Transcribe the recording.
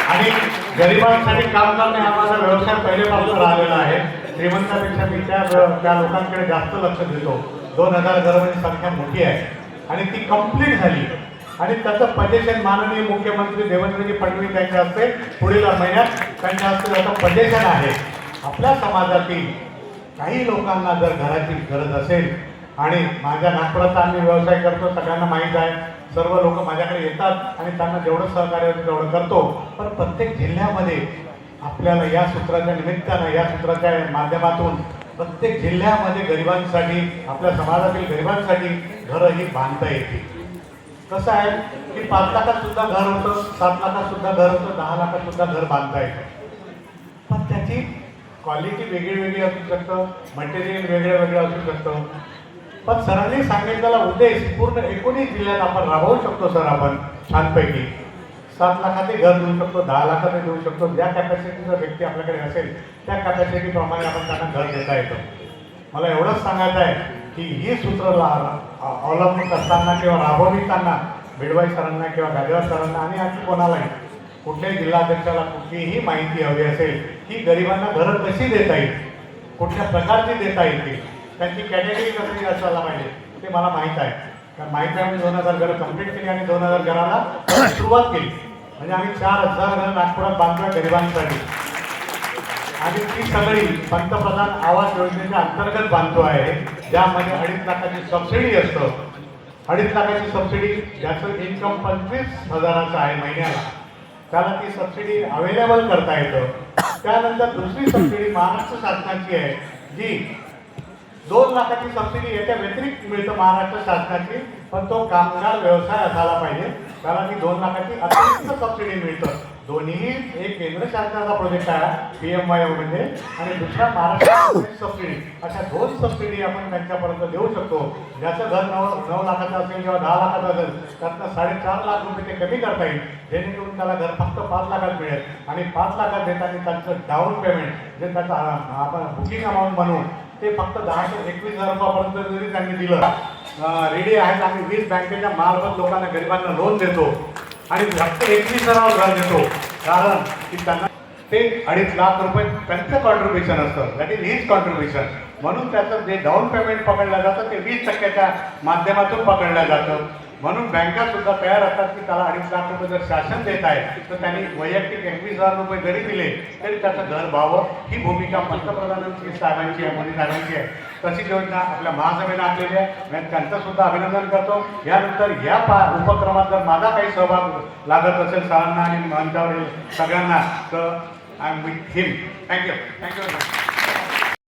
आणि गरिबांसाठी काम करणे हा माझा व्यवसाय पहिल्यापासून राहिलेला आहे. श्रीमंतापेक्षा मी त्या लोकांकडे जास्त लक्ष देतो. 2000 घरांची संख्या मोठी आहे आणि ती कंप्लीट झाली आणि त्याचं पजेशन माननीय मुख्यमंत्री देवेंद्रजी फडणवीस यांच्या हस्ते पुढील महिन्यात त्यांच्या हस्ते त्याचं पजेशन आहे. आपल्या समाजातील काही लोकांना जर घराची गरज असेल आणि माझ्या नागपुराचा आम्ही व्यवसाय करतो, सगळ्यांना माहीत आहे, सर्व लोक माझ्याकडे येतात आणि त्यांना जेवढं सहकार्य होतं तेवढं करतो. पण प्रत्येक जिल्ह्यामध्ये आपल्याला या सूत्राच्या निमित्तानं, या सूत्राच्या माध्यमातून प्रत्येक जिल्ह्यामध्ये गरिबांसाठी, आपल्या समाजातील गरिबांसाठी घरं ही बांधता येतील. कसं आहे की 5 लाखात सुद्धा घर होतं, 7 लाखात सुद्धा घर होतं, 10 लाखात सुद्धा घर बांधता येतं. पण त्याची क्वालिटी वेगळी वेगळी असू शकतं, मटेरियल वेगळं वेगळं असू शकतं. पण सरांनी सांगितलेला उद्देश पूर्ण 19 जिल्ह्यात आपण राबवू शकतो. सर आपण छानपैकी 7 लाखाचे घर देऊ शकतो, 10 लाखाचे देऊ शकतो. ज्या कॅपॅसिटीचा व्यक्ती आपल्याकडे असेल त्या कॅपॅसिटीप्रमाणे आपण त्यांना घर देता येतं. मला एवढंच सांगायचं आहे की ही सूत्र अवलंबून असताना किंवा राबविताना बिडवाई सरांना किंवा गाजवार सरांना आणि आणखी कोणालाही कुठल्याही जिल्हाध्यक्षाला कुठलीही माहिती हवी असेल की गरिबांना घरं कशी देता येईल, कुठल्या प्रकारची देता येतील, त्यांची कॅटेगरी कशी असायला पाहिजे ते मला माहीत आहे. कारण माहीत आहे, आम्ही 2000 घरं कंप्लीट केली आणि 2000 घराला सुरुवात केली. म्हणजे आम्ही 4000 घरं नागपुरात बांधतोय गरिबांसाठी आणि ती सगळी पंतप्रधान आवास योजनेच्या अंतर्गत बांधतो आहे, ज्यामध्ये 2.5 लाखाची सबसिडी असतं. 2.5 लाखाची सबसिडी, ज्याचं इन्कम 25,000चं आहे महिन्याला, त्याला ती सबसिडी अवेलेबल करता येतं. त्यानंतर दुसरी सबसिडी महाराष्ट्र शासनाची आहे, जी 2 लाखाची सबसिडी याच्या व्यतिरिक्त मिळतं महाराष्ट्र शासनाची. पण तो कामगार व्यवसाय असायला पाहिजे, त्याला ती 2 लाखाची अतिरिक्त सबसिडी मिळतं. दोन्ही एक केंद्र शासनाचा प्रोजेक्ट आहे PMY मध्ये आणि दुसरा महाराष्ट्र सबसिडी. अशा 2 सबसिडी आपण त्यांच्यापर्यंत देऊ शकतो. ज्याचं घर 9 लाखाचं असेल किंवा 10 लाखाचं असेल, त्यातनं 4.5 लाख रुपये ते कमी करता येईल, जेणेकरून त्याला घर फक्त 5 लाखात मिळेल. आणि 5 लाखात देताना त्यांचं डाऊन पेमेंट जे त्याचं आपण बुकिंग अमाऊंट म्हणू ते फक्त 10 ते 21,000 रुपयापर्यंत जरी त्यांनी दिलं रेडी आहेत. आम्ही 20 बँकेच्या मार्फत लोकांना गरिबांना लोन देतो आणि फक्त 21,000 घर देतो. कारण की त्यांना ते 2.5 लाख रुपये त्यांचं कॉन्ट्रीब्युशन असतं, दॅट इज हिज कॉन्ट्रीब्युशन. म्हणून त्याचं जे डाऊन पेमेंट पकडलं जातं ते 20% माध्यमातून पकडलं जातं. म्हणून बँका सुद्धा तयार असतात की त्याला 2.5 लाख रुपये जर शासन देत आहे तर त्यांनी वैयक्तिक 21,000 रुपये जरी दिले तरी त्याचं घर व्हावं. ही भूमिका पंतप्रधानांची साहेबांची आहे, मोदी साहेबांची आहे. तशी योजना आपल्या महासभेनं आणलेली आहे. मी त्यांचं सुद्धा अभिनंदन करतो. यानंतर या उपक्रमात जर माझा काही सहभाग लागत असेल सरांना आणि मंचावरील सगळ्यांना तर I am with him. Thank you.